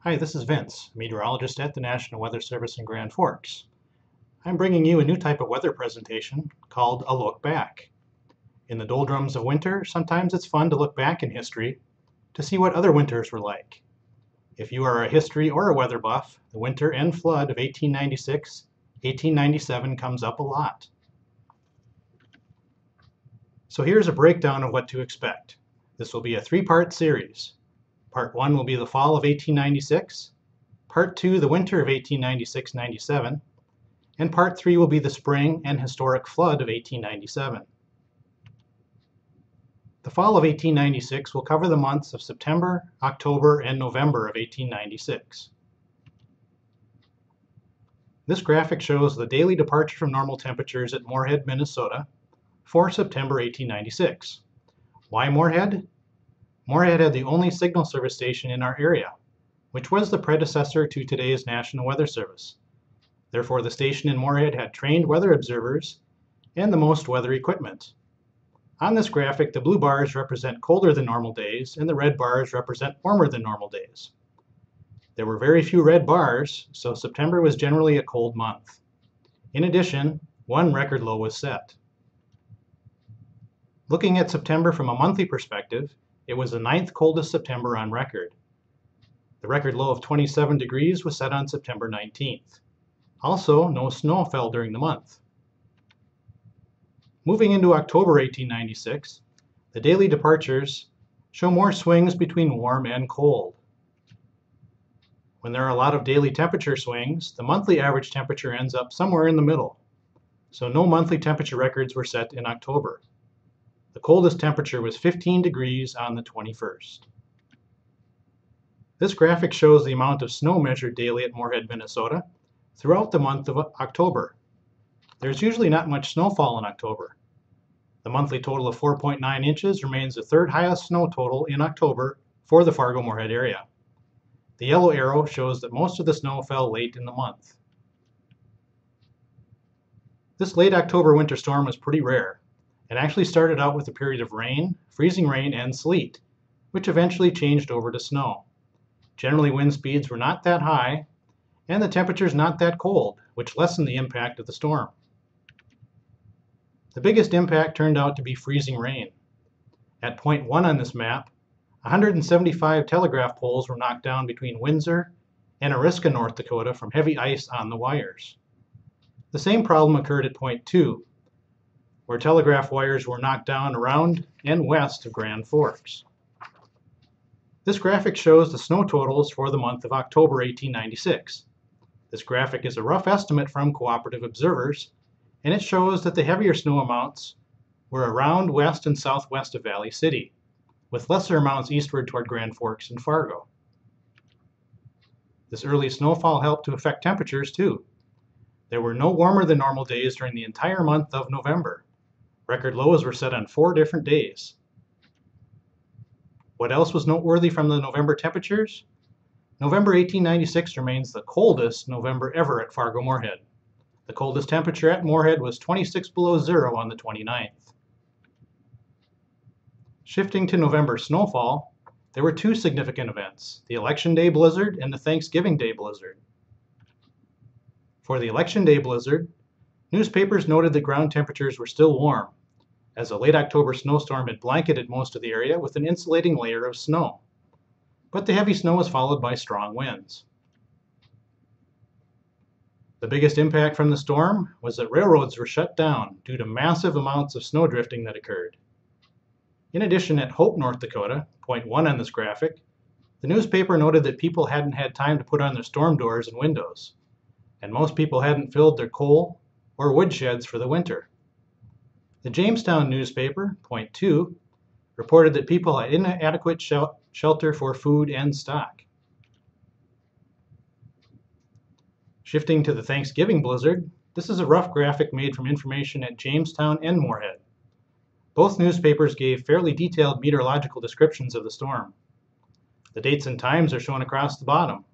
Hi, this is Vince, meteorologist at the National Weather Service in Grand Forks. I'm bringing you a new type of weather presentation called A Look Back. In the doldrums of winter, sometimes it's fun to look back in history to see what other winters were like. If you are a history or a weather buff, the winter and flood of 1896-1897 comes up a lot. So here's a breakdown of what to expect. This will be a three-part series. Part 1 will be the fall of 1896, Part 2 the winter of 1896-97, and Part 3 will be the spring and historic flood of 1897. The fall of 1896 will cover the months of September, October, and November of 1896. This graphic shows the daily departure from normal temperatures at Moorhead, Minnesota for September 1896. Why Moorhead? Moorhead had the only signal service station in our area, which was the predecessor to today's National Weather Service. Therefore, the station in Moorhead had trained weather observers and the most weather equipment. On this graphic, the blue bars represent colder than normal days, and the red bars represent warmer than normal days. There were very few red bars, so September was generally a cold month. In addition, one record low was set. Looking at September from a monthly perspective, it was the 9th coldest September on record. The record low of 27 degrees was set on September 19th. Also, no snow fell during the month. Moving into October 1896, the daily departures show more swings between warm and cold. When there are a lot of daily temperature swings, the monthly average temperature ends up somewhere in the middle. So no monthly temperature records were set in October. The coldest temperature was 15 degrees on the 21st. This graphic shows the amount of snow measured daily at Moorhead, Minnesota throughout the month of October. There's usually not much snowfall in October. The monthly total of 4.9 inches remains the third highest snow total in October for the Fargo-Moorhead area. The yellow arrow shows that most of the snow fell late in the month. This late October winter storm was pretty rare. It actually started out with a period of rain, freezing rain, and sleet, which eventually changed over to snow. Generally, wind speeds were not that high, and the temperatures not that cold, which lessened the impact of the storm. The biggest impact turned out to be freezing rain. At point 1 on this map, 175 telegraph poles were knocked down between Windsor and Oriska, North Dakota from heavy ice on the wires. The same problem occurred at point 2, where telegraph wires were knocked down around and west of Grand Forks. This graphic shows the snow totals for the month of October 1896. This graphic is a rough estimate from cooperative observers, and it shows that the heavier snow amounts were around west and southwest of Valley City, with lesser amounts eastward toward Grand Forks and Fargo. This early snowfall helped to affect temperatures too. There were no warmer than normal days during the entire month of November. Record lows were set on 4 different days. What else was noteworthy from the November temperatures? November 1896 remains the coldest November ever at Fargo-Moorhead. The coldest temperature at Moorhead was 26 below zero on the 29th. Shifting to November snowfall, there were 2 significant events, the Election Day blizzard and the Thanksgiving Day blizzard. For the Election Day blizzard, newspapers noted that ground temperatures were still warm, as a late October snowstorm had blanketed most of the area with an insulating layer of snow. But the heavy snow was followed by strong winds. The biggest impact from the storm was that railroads were shut down due to massive amounts of snow drifting that occurred. In addition, at Hope, North Dakota, point 1 on this graphic, the newspaper noted that people hadn't had time to put on their storm doors and windows, and most people hadn't filled their coal or wood sheds for the winter. The Jamestown newspaper, point 2, reported that people had inadequate shelter for food and stock. Shifting to the Thanksgiving blizzard, this is a rough graphic made from information at Jamestown and Moorhead. Both newspapers gave fairly detailed meteorological descriptions of the storm. The dates and times are shown across the bottom.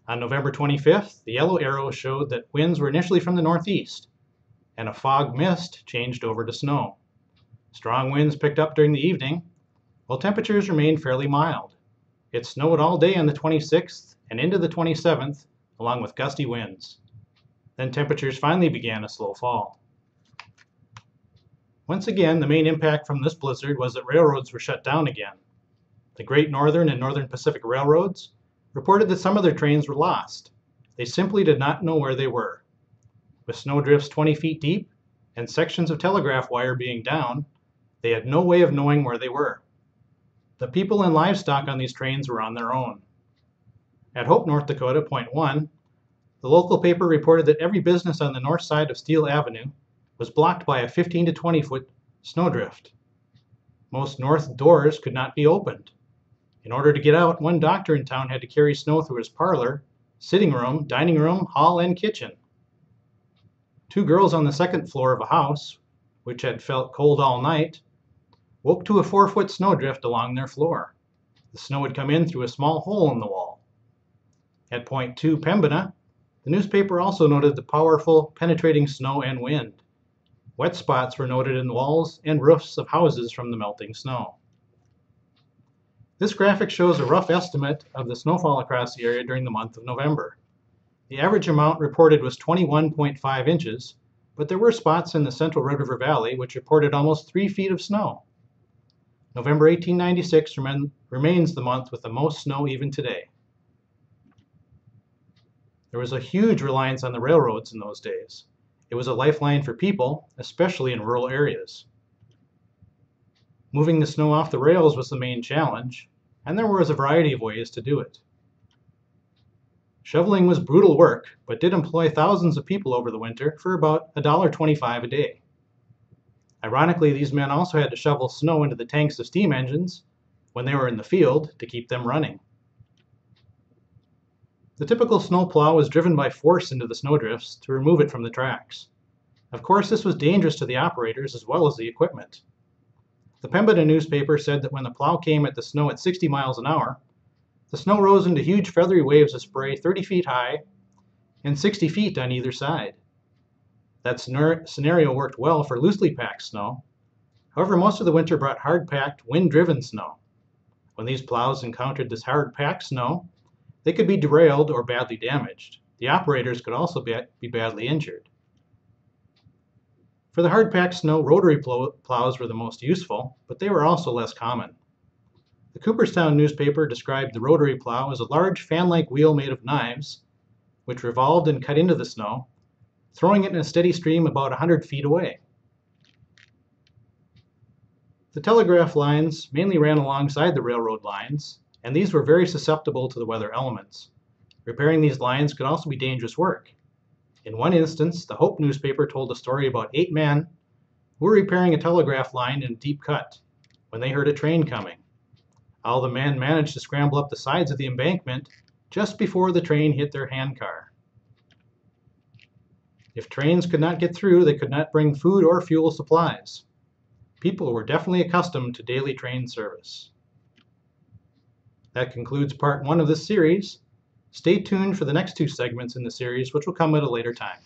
On November 25th, the yellow arrow showed that winds were initially from the northeast, and a fog mist changed over to snow. Strong winds picked up during the evening, while temperatures remained fairly mild. It snowed all day on the 26th and into the 27th, along with gusty winds. Then temperatures finally began a slow fall. Once again, the main impact from this blizzard was that railroads were shut down again. The Great Northern and Northern Pacific Railroads reported that some of their trains were lost. They simply did not know where they were. With snowdrifts 20 feet deep and sections of telegraph wire being down, they had no way of knowing where they were. The people and livestock on these trains were on their own. At Hope, North Dakota, Point 1, the local paper reported that every business on the north side of Steele Avenue was blocked by a 15 to 20 foot snowdrift. Most north doors could not be opened. In order to get out, one doctor in town had to carry snow through his parlor, sitting room, dining room, hall, and kitchen. Two girls on the second floor of a house, which had felt cold all night, woke to a 4-foot snowdrift along their floor. The snow had come in through a small hole in the wall. At Point 2, Pembina, the newspaper also noted the powerful, penetrating snow and wind. Wet spots were noted in the walls and roofs of houses from the melting snow. This graphic shows a rough estimate of the snowfall across the area during the month of November. The average amount reported was 21.5 inches, but there were spots in the central Red River Valley which reported almost 3 feet of snow. November 1896 remains the month with the most snow even today. There was a huge reliance on the railroads in those days. It was a lifeline for people, especially in rural areas. Moving the snow off the rails was the main challenge, and there was a variety of ways to do it. Shoveling was brutal work, but did employ thousands of people over the winter for about $1.25 a day. Ironically, these men also had to shovel snow into the tanks of steam engines when they were in the field to keep them running. The typical snowplow was driven by force into the snowdrifts to remove it from the tracks. Of course, this was dangerous to the operators as well as the equipment. The Pembina newspaper said that when the plow came at the snow at 60 miles an hour, the snow rose into huge feathery waves of spray 30 feet high and 60 feet on either side. That scenario worked well for loosely packed snow. However, most of the winter brought hard-packed, wind-driven snow. When these plows encountered this hard-packed snow, they could be derailed or badly damaged. The operators could also be badly injured. For the hard-packed snow, rotary plows were the most useful, but they were also less common. The Cooperstown newspaper described the rotary plow as a large fan-like wheel made of knives, which revolved and cut into the snow, throwing it in a steady stream about 100 feet away. The telegraph lines mainly ran alongside the railroad lines, and these were very susceptible to the weather elements. Repairing these lines could also be dangerous work. In one instance, the Hope newspaper told a story about 8 men who were repairing a telegraph line in a deep cut when they heard a train coming. All the men managed to scramble up the sides of the embankment just before the train hit their handcar. If trains could not get through, they could not bring food or fuel supplies. People were definitely accustomed to daily train service. That concludes part 1 of this series. Stay tuned for the next 2 segments in the series, which will come at a later time.